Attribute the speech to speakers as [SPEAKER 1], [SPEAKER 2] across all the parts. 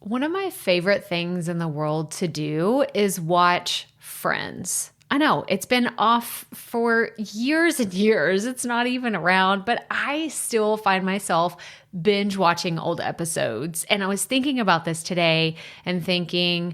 [SPEAKER 1] One of my favorite things in the world to do is watch Friends. I know it's been off for years and years. It's not even around, but I still find myself binge watching old episodes. And I was thinking about this today and thinking,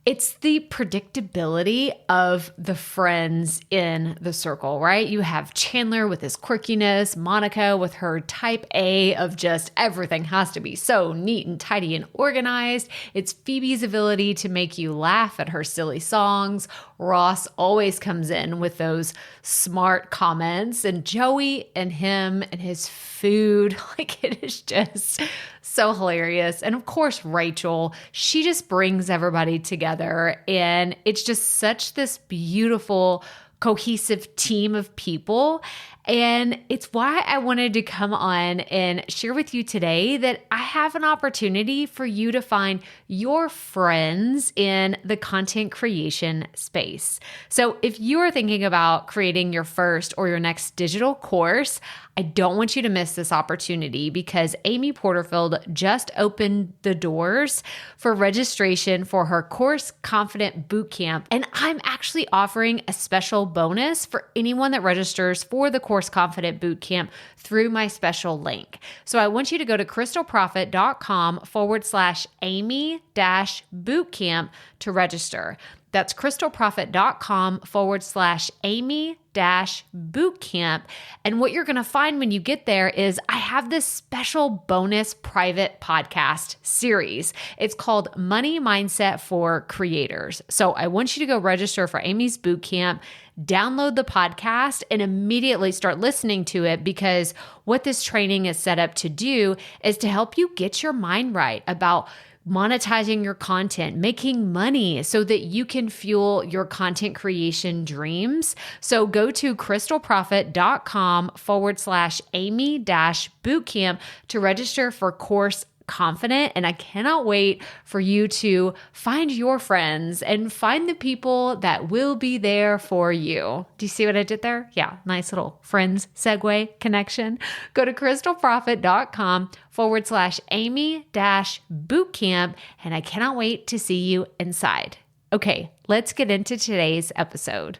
[SPEAKER 1] it's the predictability of the friends in the circle, right? You have Chandler with his quirkiness, Monica with her type A of just everything has to be so neat and tidy and organized. It's Phoebe's ability to make you laugh at her silly songs. Ross always comes in with those smart comments, and Joey and him and his food, like it is just so hilarious. And of course, Rachel, she just brings everybody together, and it's just such this beautiful, cohesive team of people. And it's why I wanted to come on and share with you today that I have an opportunity for you to find your friends in the content creation space. So if you are thinking about creating your first or your next digital course, I don't want you to miss this opportunity because Amy Porterfield just opened the doors for registration for her Course Confident Bootcamp. And I'm actually offering a special bonus for anyone that registers for the Course Confident Bootcamp through my special link. So I want you to go to krystalprofit.com/Amy-bootcamp to register. That's krystalprofit.com/Amy-bootcamp. And what you're going to find when you get there is I have this special bonus private podcast series. It's called Money Mindset for Creators. So I want you to go register for Amy's bootcamp, download the podcast, and immediately start listening to it, because what this training is set up to do is to help you get your mind right about monetizing your content, making money so that you can fuel your content creation dreams. So go to krystalprofit.com/Amy-bootcamp to register for Course Confident. And I cannot wait for you to find your friends and find the people that will be there for you. Do you see what I did there? Yeah, nice little friends segue connection. Go to krystalprofit.com/Amy-bootcamp. And I cannot wait to see you inside. Okay, let's get into today's episode.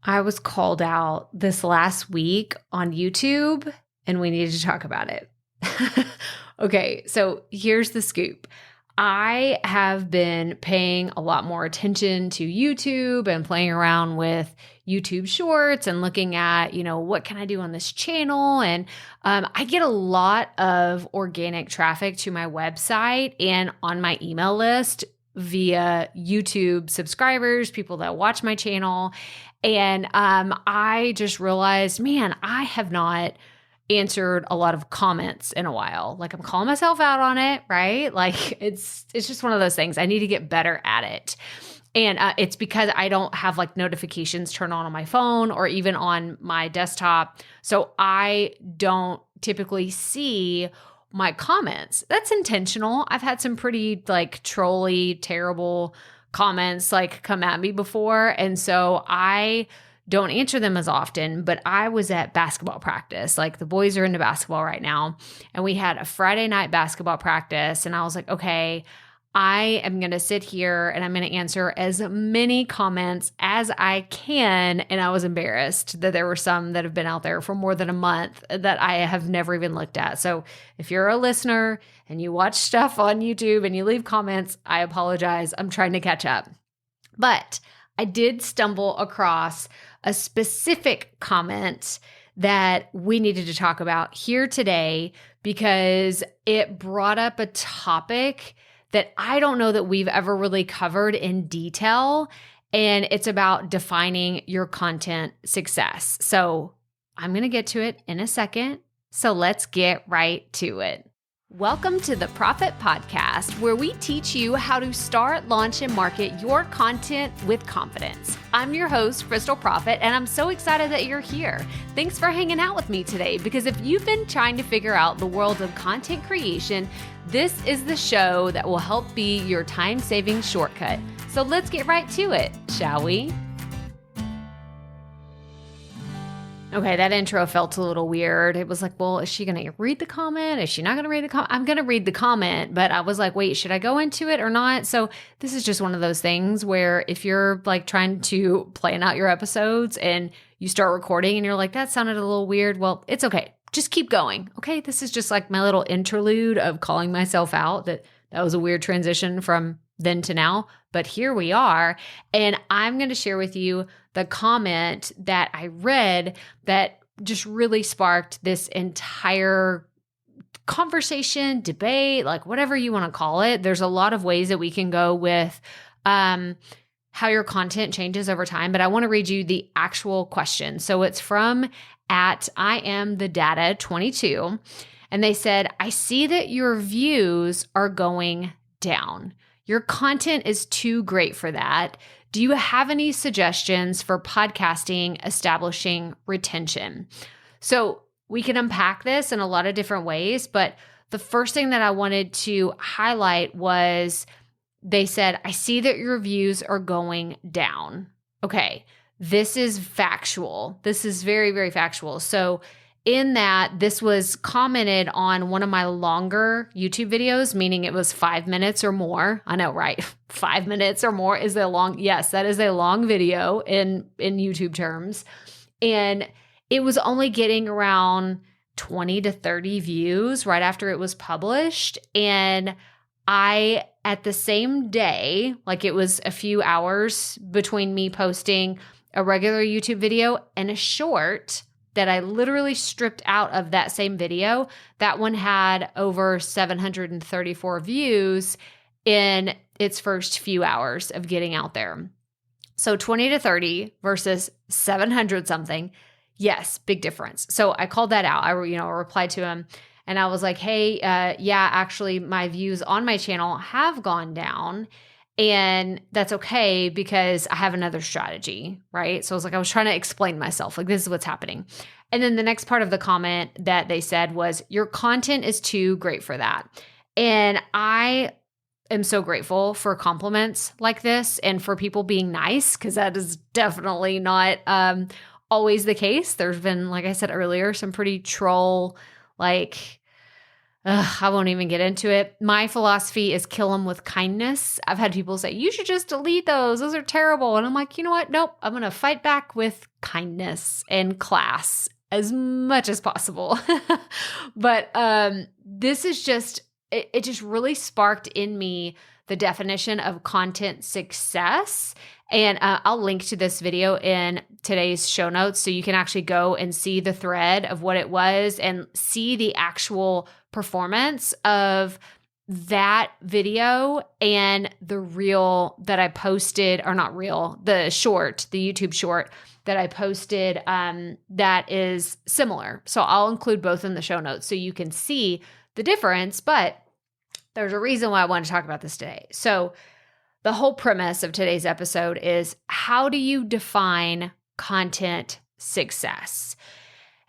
[SPEAKER 1] I was called out this last week on YouTube, and we needed to talk about it. Okay, so here's the scoop. I have been paying a lot more attention to YouTube and playing around with YouTube Shorts and looking at, what can I do on this channel? And I get a lot of organic traffic to my website and on my email list via YouTube subscribers, people that watch my channel. And I just realized, man, I have not answered a lot of comments in a while. Like, I'm calling myself out on it, right? Like it's just one of those things. I need to get better at it. And it's because I don't have like notifications turned on my phone or even on my desktop. So I don't typically see my comments. That's intentional. I've had some pretty like trolly, terrible comments like come at me before. And so I don't answer them as often, but I was at basketball practice. Like, the boys are into basketball right now. And we had a Friday night basketball practice. And I was like, okay, I am going to sit here and I'm going to answer as many comments as I can. And I was embarrassed that there were some that have been out there for more than a month that I have never even looked at. So if you're a listener and you watch stuff on YouTube and you leave comments, I apologize. I'm trying to catch up. But I did stumble across a specific comment that we needed to talk about here today because it brought up a topic that I don't know that we've ever really covered in detail, and it's about defining your content success. So I'm going to get to it in a second. So let's get right to it. Welcome to the Profit Podcast, where we teach you how to start, launch, and market your content with confidence. I'm your host, Krystal Profit, and I'm so excited that you're here. Thanks for hanging out with me today, because if you've been trying to figure out the world of content creation, this is the show that will help be your time-saving shortcut. So let's get right to it, shall we? Okay, that intro felt a little weird. It was like, well, is she going to read the comment? Is she not going to read the comment? I'm going to read the comment, but I was like, wait, should I go into it or not? So this is just one of those things where if you're like trying to plan out your episodes and you start recording and you're like, that sounded a little weird. Well, it's okay. Just keep going. Okay, this is just like my little interlude of calling myself out that was a weird transition from then to now, but here we are. And I'm going to share with you the comment that I read that just really sparked this entire conversation, debate, like whatever you want to call it. There's a lot of ways that we can go with how your content changes over time, but I want to read you the actual question. So it's from @IamTheData22, and they said, I see that your views are going down. Your content is too great for that. Do you have any suggestions for podcasting establishing retention? So we can unpack this in a lot of different ways, but the first thing that I wanted to highlight was they said, I see that your views are going down. Okay, this is factual. This is very, very factual. So in that, this was commented on one of my longer YouTube videos, meaning it was 5 minutes or more. I know, right? 5 minutes or more is a long, yes, that is a long video in YouTube terms. And it was only getting around 20 to 30 views right after it was published. And I, at the same day, like it was a few hours between me posting a regular YouTube video and a short that I literally stripped out of that same video. That one had over 734 views in its first few hours of getting out there. So 20 to 30 versus 700 something. Yes, big difference. So I called that out. I replied to him and I was like, hey, yeah, actually my views on my channel have gone down. And that's okay because I have another strategy, right? So I was trying to explain myself, like this is what's happening. And then the next part of the comment that they said was, your content is too great for that. And I am so grateful for compliments like this and for people being nice, because that is definitely not always the case. There's been, like I said earlier, some pretty troll, I won't even get into it. My philosophy is kill them with kindness. I've had people say, you should just delete those. Those are terrible. And I'm like, you know what? Nope. I'm going to fight back with kindness and class as much as possible. But this is just, it just really sparked in me the definition of content success. And I'll link to this video in today's show notes so you can actually go and see the thread of what it was and see the actual performance of that video and the reel that I posted, or not reel, the short, the YouTube short that I posted that is similar. So I'll include both in the show notes so you can see the difference, but there's a reason why I want to talk about this today. So the whole premise of today's episode is, how do you define content success?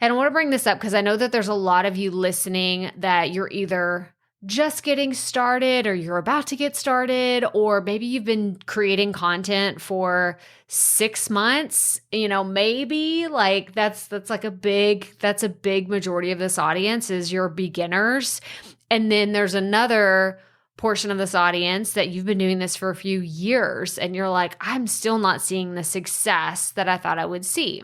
[SPEAKER 1] And I want to bring this up because I know that there's a lot of you listening that you're either just getting started or you're about to get started, or maybe you've been creating content for 6 months, maybe like that's a big majority of this audience is your beginners. And then there's another portion of this audience that you've been doing this for a few years and you're like, I'm still not seeing the success that I thought I would see.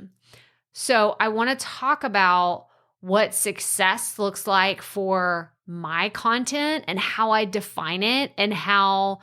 [SPEAKER 1] So I want to talk about what success looks like for my content and how I define it and how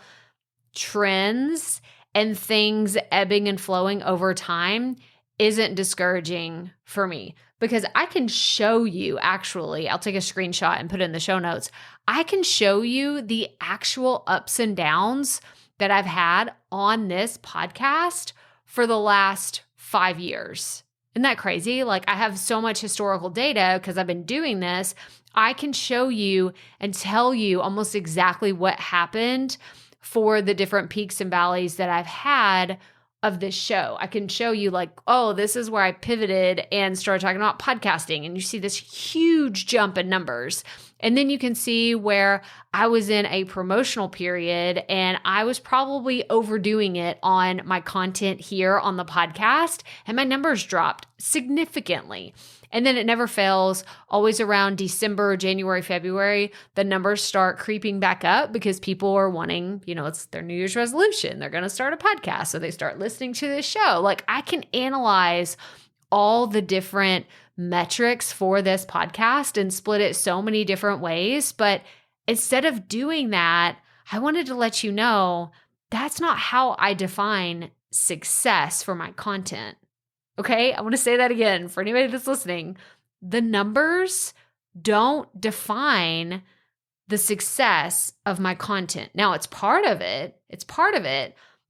[SPEAKER 1] trends and things ebbing and flowing over time isn't discouraging for me. Because I can show you, actually, I'll take a screenshot and put it in the show notes. I can show you the actual ups and downs that I've had on this podcast for the last 5 years. Isn't that crazy? Like, I have so much historical data because I've been doing this. I can show you and tell you almost exactly what happened for the different peaks and valleys that I've had of this show. I can show you like, oh, this is where I pivoted and started talking about podcasting. And you see this huge jump in numbers. And then you can see where I was in a promotional period and I was probably overdoing it on my content here on the podcast, and my numbers dropped significantly. And then it never fails, always around December, January, February, the numbers start creeping back up because people are wanting, it's their New Year's resolution. They're going to start a podcast. So they start listening to this show. Like, I can analyze all the different metrics for this podcast and split it so many different ways. But instead of doing that, I wanted to let you know that's not how I define success for my content. Okay, I want to say that again for anybody that's listening. The numbers don't define the success of my content. Now, it's part of it,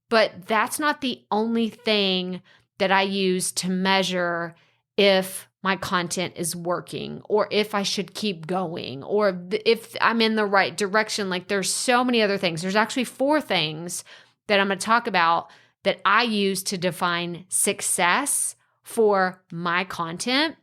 [SPEAKER 1] but that's not the only thing that I use to measure if my content is working or if I should keep going or if I'm in the right direction. Like, there's so many other things. There's actually 4 things that I'm going to talk about that I use to define success for my content.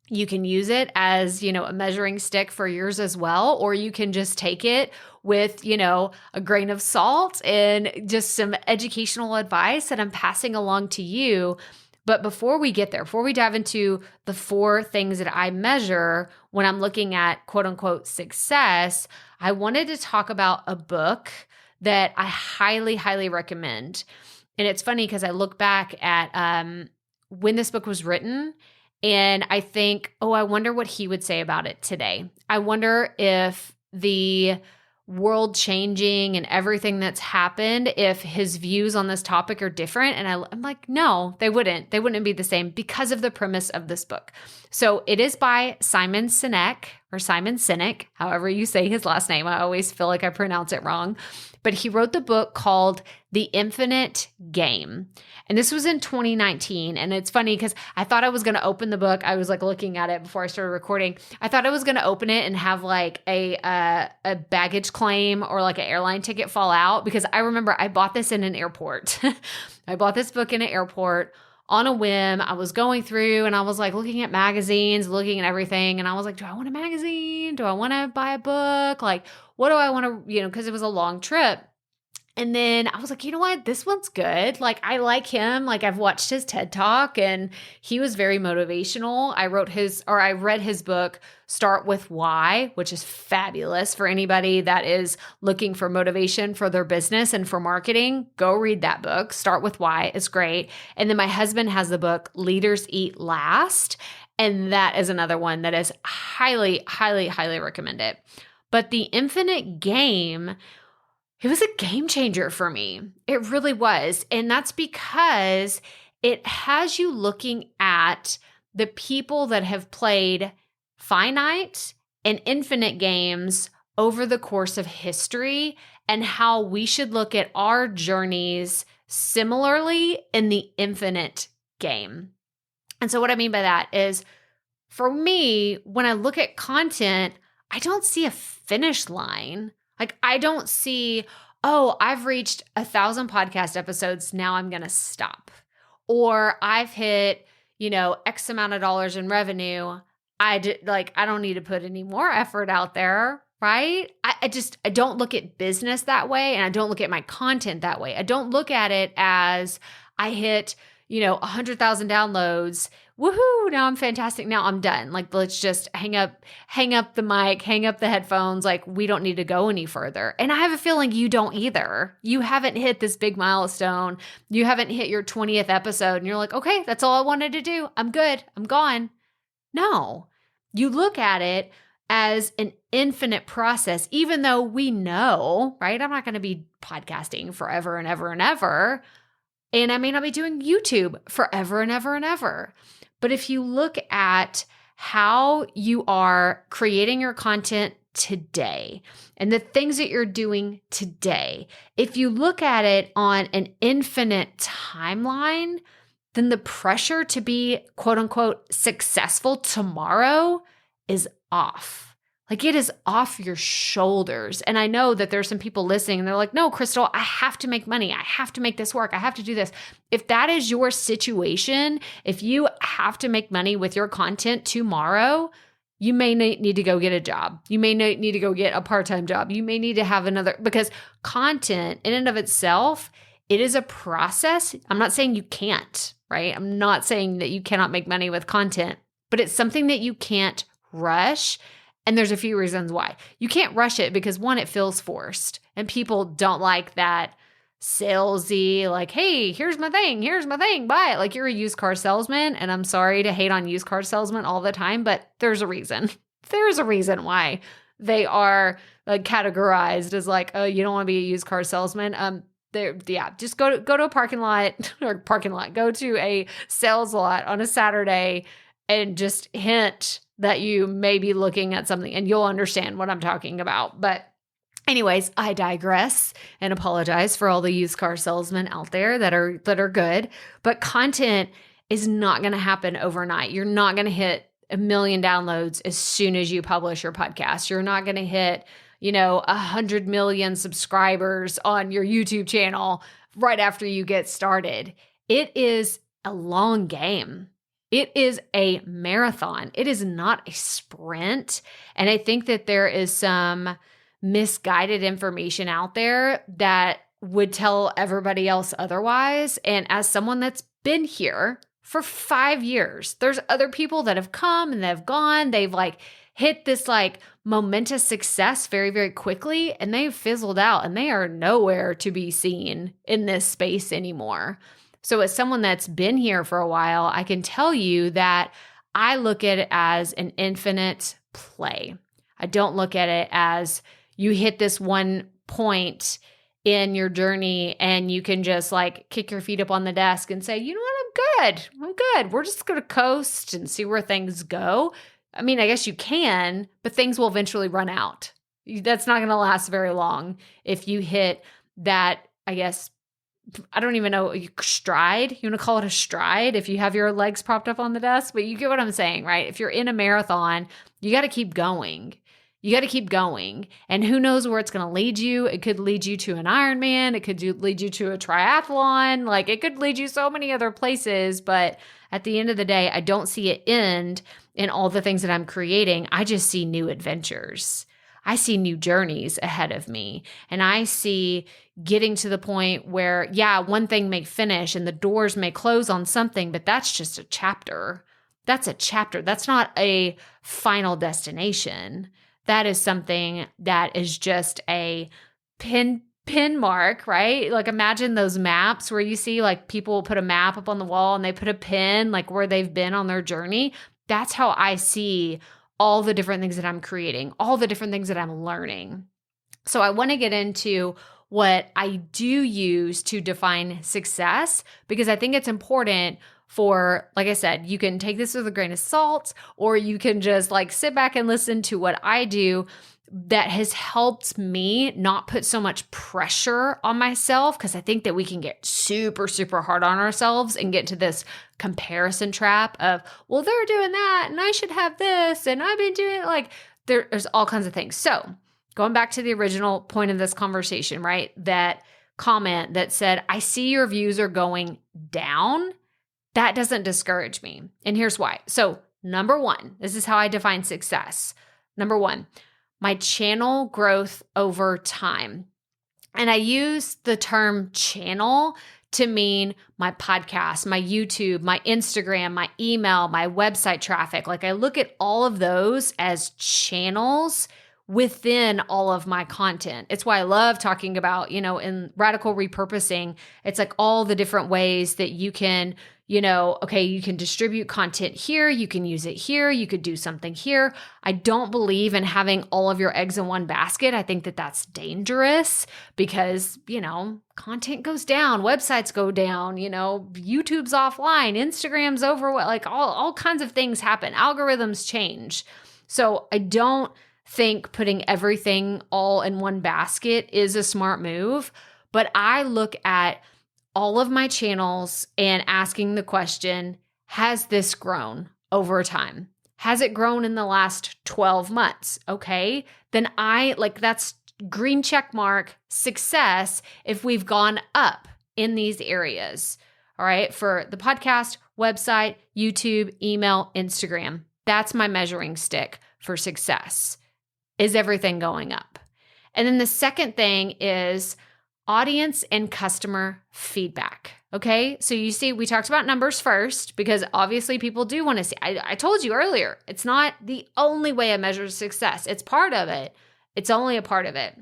[SPEAKER 1] You can use it as, a measuring stick for yours as well, or you can just take it with, a grain of salt and just some educational advice that I'm passing along to you. But before we get there, before we dive into the 4 things that I measure when I'm looking at quote unquote success, I wanted to talk about a book that I highly, highly recommend. And it's funny because I look back at when this book was written and I think, I wonder what he would say about it today. I wonder if the world changing and everything that's happened, if his views on this topic are different. And I'm like, no, they wouldn't. They wouldn't be the same because of the premise of this book. So it is by Simon Sinek, however you say his last name. I always feel like I pronounce it wrong. But he wrote the book called The Infinite Game. And this was in 2019. And it's funny because I thought I was going to open the book. I was like looking at it before I started recording. I thought I was going to open it and have like a baggage claim or like an airline ticket fall out, because I remember I bought this in an airport. I bought this book in an airport on a whim. I was going through and I was like looking at magazines, looking at everything. And I was like, do I want a magazine? Do I want to buy a book? Like, what do I want to, because it was a long trip. And then I was like, you know what? This one's good. Like, I like him. Like, I've watched his TED Talk and he was very motivational. I read his book, Start With Why, which is fabulous for anybody that is looking for motivation for their business and for marketing. Go read that book, Start With Why. It's great. And then my husband has the book, Leaders Eat Last. And that is another one that is highly, highly, highly recommended. But The Infinite Game, it was a game changer for me. It really was. And that's because it has you looking at the people that have played finite and infinite games over the course of history and how we should look at our journeys similarly in the infinite game. And so what I mean by that is, for me, when I look at content, I don't see a finish line. Like, I don't see, I've reached 1,000 podcast episodes. Now I'm going to stop. Or I've hit, X amount of dollars in revenue. I don't need to put any more effort out there, right? I don't look at business that way. And I don't look at my content that way. I don't look at it as I hit, 100,000 downloads. Woohoo, now I'm fantastic. Now I'm done. Like, let's just hang up the mic, hang up the headphones. Like, we don't need to go any further. And I have a feeling you don't either. You haven't hit this big milestone. You haven't hit your 20th episode and you're like, okay, that's all I wanted to do. I'm good. I'm gone. No, you look at it as an infinite process, even though we know, right? I'm not going to be podcasting forever and ever and ever. And I may not be doing YouTube forever and ever and ever. But if you look at how you are creating your content today and the things that you're doing today, if you look at it on an infinite timeline, then the pressure to be quote unquote successful tomorrow is off. Like, it is off your shoulders. And I know that there's some people listening and they're like, no, Krystal, I have to make money. I have to make this work. I have to do this. If that is your situation, if you have to make money with your content tomorrow, you may need to go get a job. You may need to go get a part-time job. You may need to have another, because content in and of itself, it is a process. I'm not saying you can't, right? I'm not saying that you cannot make money with content, but it's something that you can't rush. And there's a few reasons why. You can't rush it because, one, it feels forced and people don't like that salesy, like, hey, here's my thing, buy it. Like you're a used car salesman. And I'm sorry to hate on used car salesmen all the time, but there's a reason. There's a reason why they are categorized as like, oh, you don't want to be a used car salesman. Just go to a parking lot, go to a sales lot on a Saturday and just hint that you may be looking at something and you'll understand what I'm talking about. But anyways, I digress and apologize for all the used car salesmen out there that are good, but content is not going to happen overnight. You're not going to hit 1 million downloads as soon as you publish your podcast. You're not going to hit, 100 million subscribers on your YouTube channel right after you get started. It is a long game. It is a marathon. It is not a sprint. And I think that there is some misguided information out there that would tell everybody else otherwise. And as someone that's been here for 5 years, there's other people that have come and they've gone. They've hit this momentous success very, very quickly, and they've fizzled out and they are nowhere to be seen in this space anymore. So as someone that's been here for a while, I can tell you that I look at it as an infinite play. I don't look at it as you hit this one point in your journey and you can just kick your feet up on the desk and say, you know what, I'm good. We're just going to coast and see where things go. I mean, I guess you can, but things will eventually run out. That's not going to last very long if you hit that, I guess, I don't even know, stride. You want to call it a stride if you have your legs propped up on the desk, but you get what I'm saying, right? If you're in a marathon, you got to keep going. And who knows where it's going to lead you. It could lead you to an Ironman. It could lead you to a triathlon. It could lead you so many other places. But at the end of the day, I don't see it end in all the things that I'm creating. I just see new adventures. I see new journeys ahead of me. And I see getting to the point where, one thing may finish and the doors may close on something, but that's just a chapter. That's a chapter. That's not a final destination. That is something that is just a pin mark, right? Imagine those maps where you see people put a map up on the wall and they put a pin where they've been on their journey. That's how I see all the different things that I'm creating, all the different things that I'm learning. So I want to get into what I do use to define success, because I think it's important for, like I said, you can take this with a grain of salt, or you can just sit back and listen to what I do that has helped me not put so much pressure on myself, because I think that we can get super, super hard on ourselves and get to this comparison trap of, well, they're doing that and I should have this and I've been doing it. There's all kinds of things. So going back to the original point of this conversation, right? That comment that said, I see your views are going down. That doesn't discourage me. And here's why. So number one, this is how I define success. Number one, my channel growth over time. And I use the term channel to mean my podcast, my YouTube, my Instagram, my email, my website traffic. I look at all of those as channels within all of my content. It's why I love talking about, in radical repurposing, it's all the different ways that you can, you can distribute content here, you can use it here, you could do something here. I don't believe in having all of your eggs in one basket. I think that that's dangerous because, content goes down, websites go down, YouTube's offline, Instagram's over, all kinds of things happen. Algorithms change. So I don't think putting everything all in one basket is a smart move, but I look at all of my channels and asking the question, has this grown over time? Has it grown in the last 12 months? Okay, then that's green check mark success if we've gone up in these areas. All right, for the podcast, website, YouTube, email, Instagram. That's my measuring stick for success? Is everything going up? And then the second thing is audience and customer feedback. Okay. So you see, we talked about numbers first because obviously people do want to see. I told you earlier, it's not the only way I measure success. It's part of it. It's only a part of it.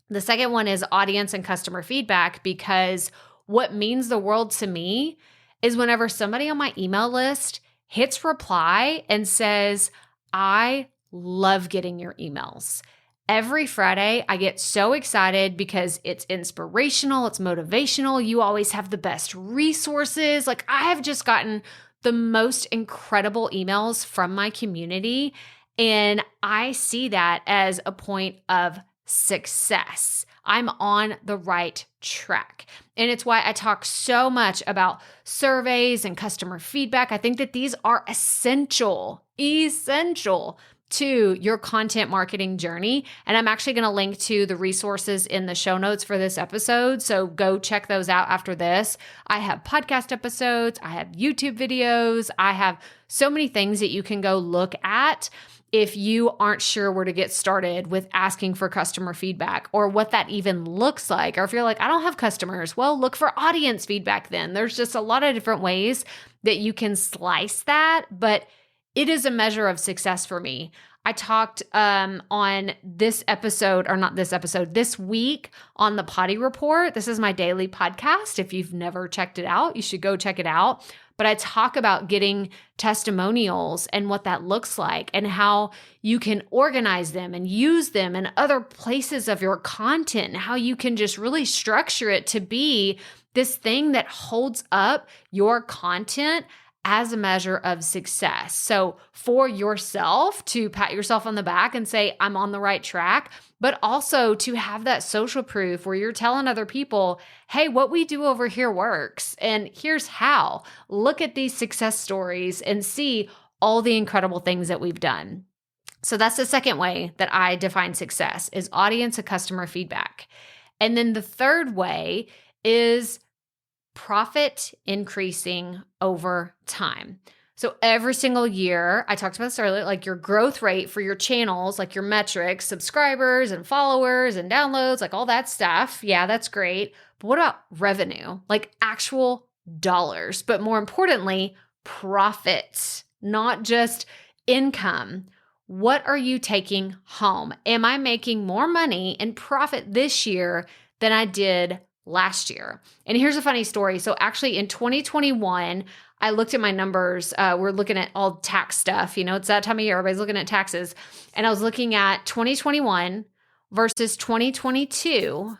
[SPEAKER 1] The second one is audience and customer feedback, because what means the world to me is whenever somebody on my email list hits reply and says, I love getting your emails. Every Friday, I get so excited because it's inspirational, it's motivational. You always have the best resources. Like, I have just gotten the most incredible emails from my community, and I see that as a point of success. I'm on the right track. And it's why I talk so much about surveys and customer feedback. I think that these are essential to your content marketing journey. And I'm actually going to link to the resources in the show notes for this episode. So go check those out after this. I have podcast episodes, I have YouTube videos, I have so many things that you can go look at if you aren't sure where to get started with asking for customer feedback or what that even looks like. Or if you're like, I don't have customers, well, look for audience feedback then. There's just a lot of different ways that you can slice that, but it is a measure of success for me. I talked on this episode, or not this episode, this week on the Potty Report. This is my daily podcast. If you've never checked it out, you should go check it out. But I talk about getting testimonials and what that looks like and how you can organize them and use them in other places of your content and how you can just really structure it to be this thing that holds up your content as a measure of success. So for yourself to pat yourself on the back and say, I'm on the right track, but also to have that social proof where you're telling other people, hey, what we do over here works. And here's how. Look at these success stories and see all the incredible things that we've done. So that's the second way that I define success, is audience and customer feedback. And then the third way is profit increasing over time. So every single year, I talked about this earlier, like your growth rate for your channels, like your metrics, subscribers and followers and downloads, like all that stuff. Yeah, that's great. But what about revenue? Like actual dollars, but more importantly, profits, not just income. What are you taking home? Am I making more money in profit this year than I did last year? And here's a funny story. So actually in 2021, I looked at my numbers. We're looking at all tax stuff. You know, it's that time of year. Everybody's looking at taxes. And I was looking at 2021 versus 2022.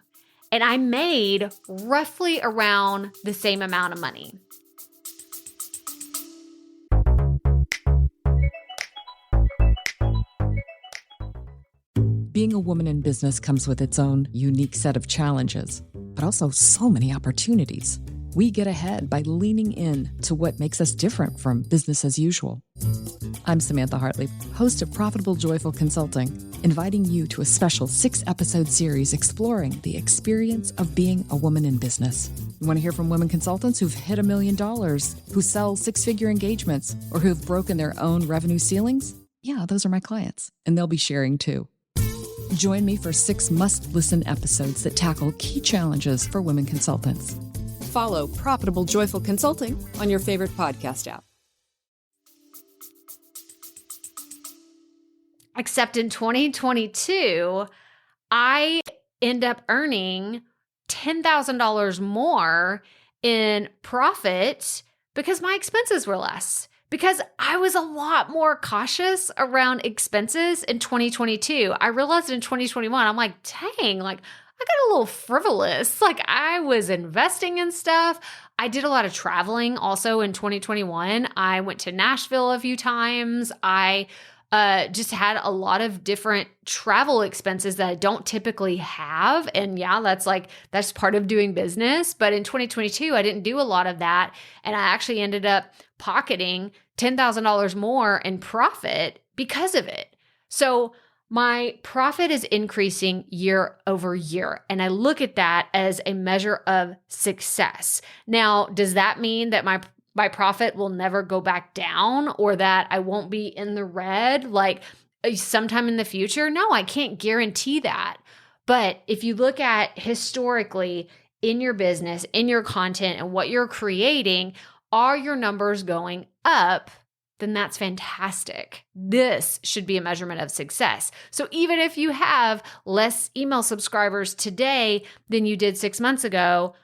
[SPEAKER 1] And I made roughly around the same amount of money.
[SPEAKER 2] Being a woman in business comes with its own unique set of challenges, but also so many opportunities. We get ahead by leaning in to what makes us different from business as usual. I'm Samantha Hartley, host of Profitable Joyful Consulting, inviting you to a special 6-episode series exploring the experience of being a woman in business. You want to hear from women consultants who've hit $1 million, who sell 6-figure engagements, or who've broken their own revenue ceilings? Yeah, those are my clients, and they'll be sharing too. Join me for 6 must-listen episodes that tackle key challenges for women consultants.
[SPEAKER 3] Follow Profitable Joyful Consulting on your favorite podcast app.
[SPEAKER 1] Except in 2022, I end up earning $10,000 more in profit because my expenses were less. Because I was a lot more cautious around expenses in 2022. I realized in 2021, I'm like, dang, like I got a little frivolous. Like I was investing in stuff. I did a lot of traveling also in 2021. I went to Nashville a few times. I just had a lot of different travel expenses that I don't typically have. And yeah, that's part of doing business. But in 2022, I didn't do a lot of that. And I actually ended up pocketing $10,000 more in profit because of it. So my profit is increasing year over year. And I look at that as a measure of success. Now, does that mean that my profit will never go back down or that I won't be in the red? Like sometime in the future? No, I can't guarantee that. But if you look at historically in your business, in your content, and what you're creating, are your numbers going up? Then that's fantastic. This should be a measurement of success. So even if you have less email subscribers today than you did 6 months ago,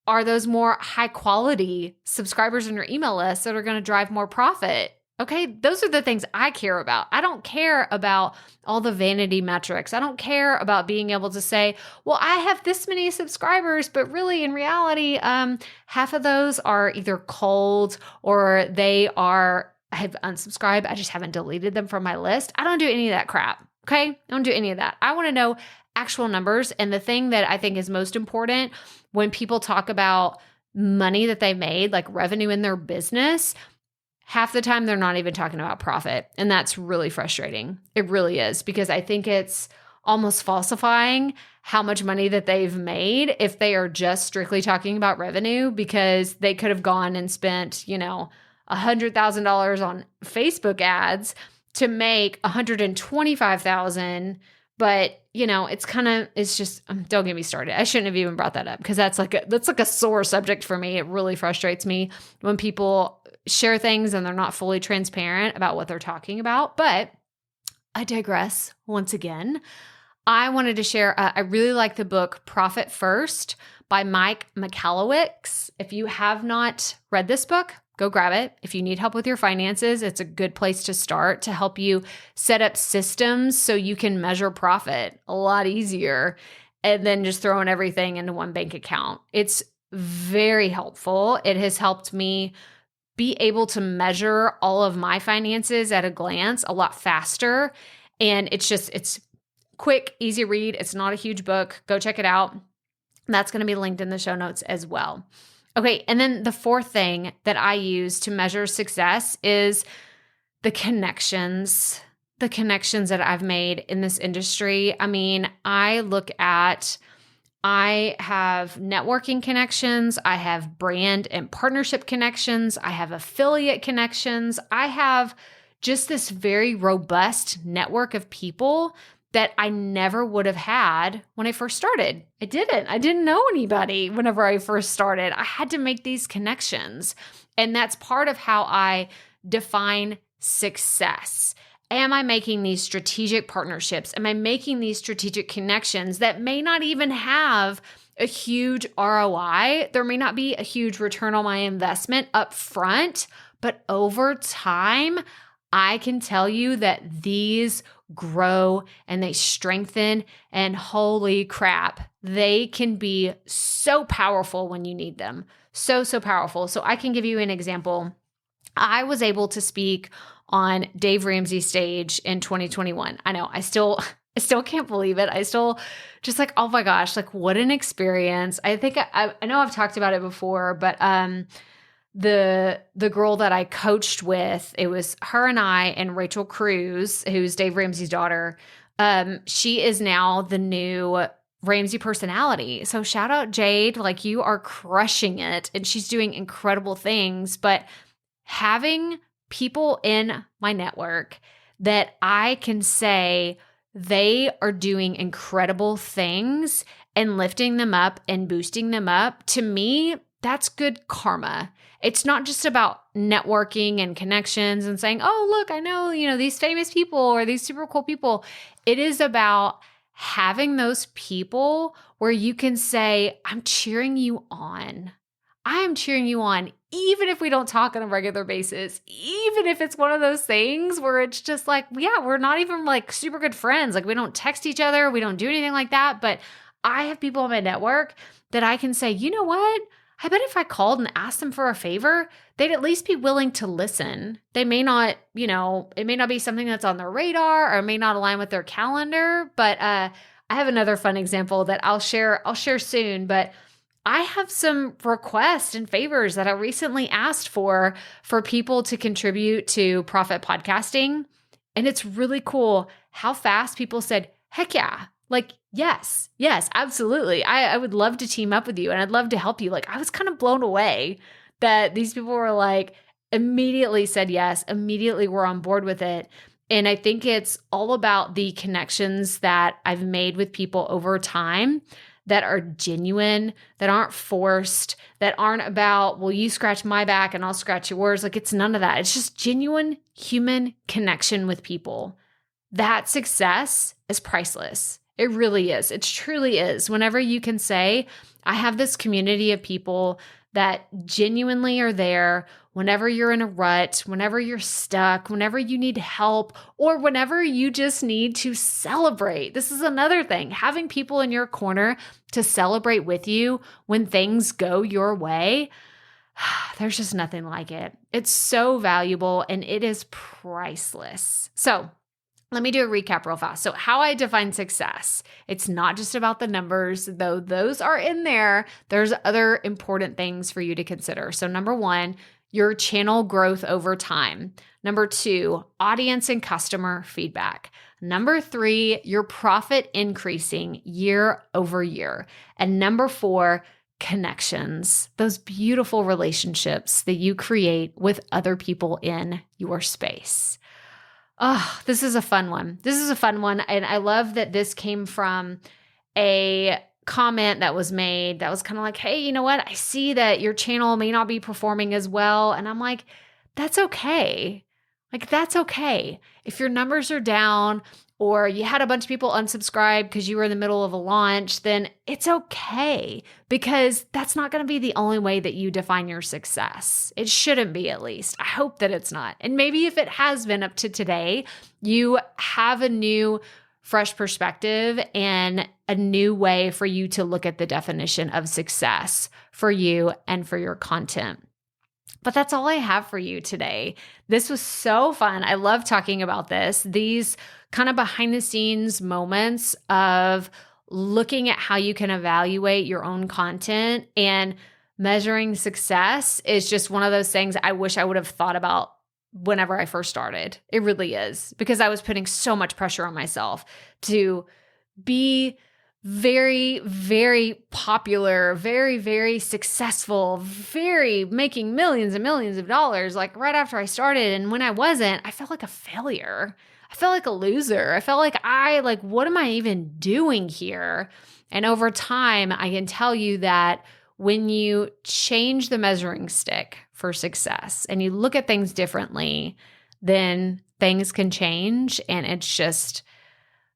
[SPEAKER 1] are those more high quality subscribers on your email list that are going to drive more profit? Okay, those are the things I care about. I don't care about all the vanity metrics. I don't care about being able to say, well, I have this many subscribers, but really in reality, half of those are either cold or I have unsubscribed. I just haven't deleted them from my list. I don't do any of that crap. Okay, I don't do any of that. I want to know actual numbers. And the thing that I think is most important when people talk about money that they made, like revenue in their business, half the time they're not even talking about profit. And that's really frustrating. It really is, because I think it's almost falsifying how much money that they've made if they are just strictly talking about revenue, because they could have gone and spent, $100,000 on Facebook ads to make $125,000. But, it's just, don't get me started. I shouldn't have even brought that up, because that's like a sore subject for me. It really frustrates me when people share things and they're not fully transparent about what they're talking about. But I digress once again. I wanted to share, I really like the book Profit First by Mike Michalowicz. If you have not read this book, go grab it. If you need help with your finances, it's a good place to start to help you set up systems so you can measure profit a lot easier and then just throwing everything into one bank account. It's very helpful. It has helped me be able to measure all of my finances at a glance a lot faster. And it's quick, easy read. It's not a huge book. Go check it out. That's going to be linked in the show notes as well. Okay, and then the fourth thing that I use to measure success is the connections that I've made in this industry. I mean, I have networking connections, I have brand and partnership connections, I have affiliate connections, I have just this very robust network of people that I never would have had when I first started. I didn't know anybody whenever I first started. I had to make these connections. And that's part of how I define success. Am I making these strategic partnerships? Am I making these strategic connections that may not even have a huge ROI? There may not be a huge return on my investment up front, but over time, I can tell you that these grow and they strengthen, and holy crap, they can be so powerful when you need them. So powerful. So I can give you an example. I was able to speak on Dave Ramsey's stage in 2021. I know, I still can't believe it. I still just like, oh my gosh, like what an experience. I think I know I've talked about it before, but the girl that I coached with, it was her and I and Rachel Cruz, who's Dave Ramsey's daughter. She is now the new Ramsey personality. So shout out Jade, like you are crushing it and she's doing incredible things. But having people in my network that I can say they are doing incredible things and lifting them up and boosting them up, to me, that's good karma. It's not just about networking and connections and saying, oh, look, I know, these famous people or these super cool people. It is about having those people where you can say, I'm cheering you on. I am cheering you on, even if we don't talk on a regular basis, even if it's one of those things where it's just like, yeah, we're not even like super good friends. Like we don't text each other. We don't do anything like that. But I have people in my network that I can say, you know what? I bet if I called and asked them for a favor, they'd at least be willing to listen. They may not, it may not be something that's on their radar or may not align with their calendar. But I have another fun example that I'll share soon. But I have some requests and favors that I recently asked for people to contribute to Profit Podcasting. And it's really cool how fast people said, heck yeah. Like, yes, absolutely. I would love to team up with you and I'd love to help you. Like, I was kind of blown away that these people were like, immediately said yes, immediately were on board with it. And I think it's all about the connections that I've made with people over time that are genuine, that aren't forced, that aren't about, well, you scratch my back and I'll scratch yours. Like, it's none of that. It's just genuine human connection with people. That success is priceless. It really is. It truly is. Whenever you can say, I have this community of people that genuinely are there whenever you're in a rut, whenever you're stuck, whenever you need help, or whenever you just need to celebrate. This is another thing, having people in your corner to celebrate with you when things go your way. There's just nothing like it. It's so valuable and it is priceless. So let me do a recap real fast. So how I define success, it's not just about the numbers, though those are in there. There's other important things for you to consider. So number 1, your channel growth over time. Number 2, audience and customer feedback. Number 3, your profit increasing year over year. And number 4, connections, those beautiful relationships that you create with other people in your space. Oh, this is a fun one. And I love that this came from a comment that was made that was kind of like, hey, you know what? I see that your channel may not be performing as well. And I'm like, that's okay. Like, that's okay. If your numbers are down or you had a bunch of people unsubscribe because you were in the middle of a launch, then it's okay, because that's not going to be the only way that you define your success. It shouldn't be, at least. I hope that it's not. And maybe if it has been up to today, you have a new, fresh perspective and a new way for you to look at the definition of success for you and for your content. But that's all I have for you today. This was so fun. I love talking about this. These kind of behind the scenes moments of looking at how you can evaluate your own content and measuring success is just one of those things I wish I would have thought about whenever I first started. It really is, because I was putting so much pressure on myself to be very, very popular, very, very successful, very making millions and millions of dollars, like right after I started. And when I wasn't, I felt like a failure. I felt like a loser. I felt like what am I even doing here? And over time, I can tell you that when you change the measuring stick for success and you look at things differently, then things can change. And it's just,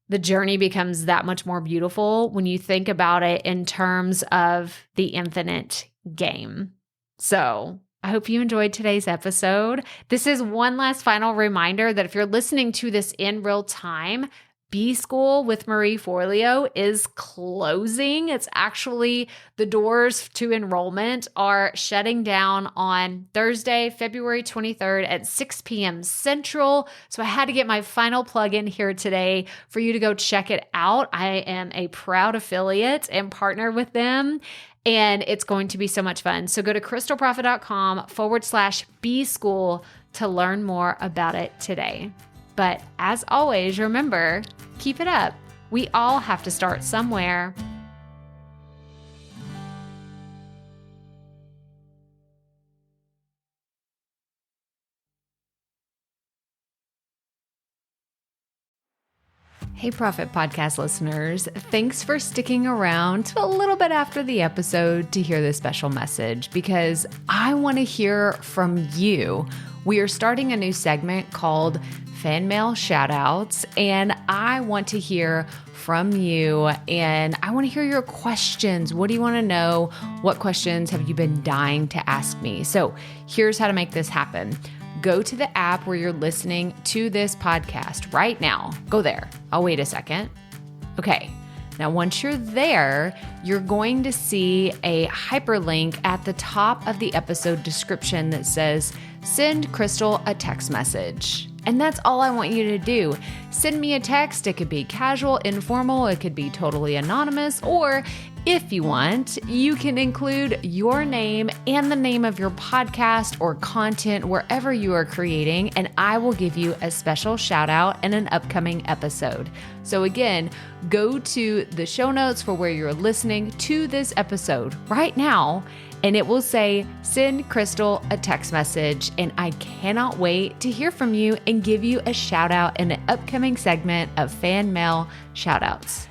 [SPEAKER 1] the journey becomes that much more beautiful when you think about it in terms of the infinite game. So I hope you enjoyed today's episode. This is one last final reminder that if you're listening to this in real time, B-School with Marie Forleo is closing. It's actually, the doors to enrollment are shutting down on Thursday, February 23rd at 6 p.m. Central. So I had to get my final plug in here today for you to go check it out. I am a proud affiliate and partner with them, and it's going to be so much fun. So go to krystalprofit.com/B-School to learn more about it today. But as always, remember, keep it up. We all have to start somewhere. Hey, Profit Podcast listeners, thanks for sticking around to a little bit after the episode to hear this special message, because I want to hear from you. We are starting a new segment called Fan Mail Shoutouts, and I want to hear from you, and I want to hear your questions. What do you want to know? What questions have you been dying to ask me? So here's how to make this happen. Go to the app where you're listening to this podcast right now. Go there. I'll wait a second. Okay. Now, once you're there, you're going to see a hyperlink at the top of the episode description that says, send Krystal a text message. And that's all I want you to do. Send me a text. It could be casual, informal. It could be totally anonymous, or If you want, you can include your name and the name of your podcast or content wherever you are creating, and I will give you a special shout out in an upcoming episode. So again, go to the show notes for where you're listening to this episode right now, and it will say, send Krystal a text message, and I cannot wait to hear from you and give you a shout out in an upcoming segment of fan mail shout outs.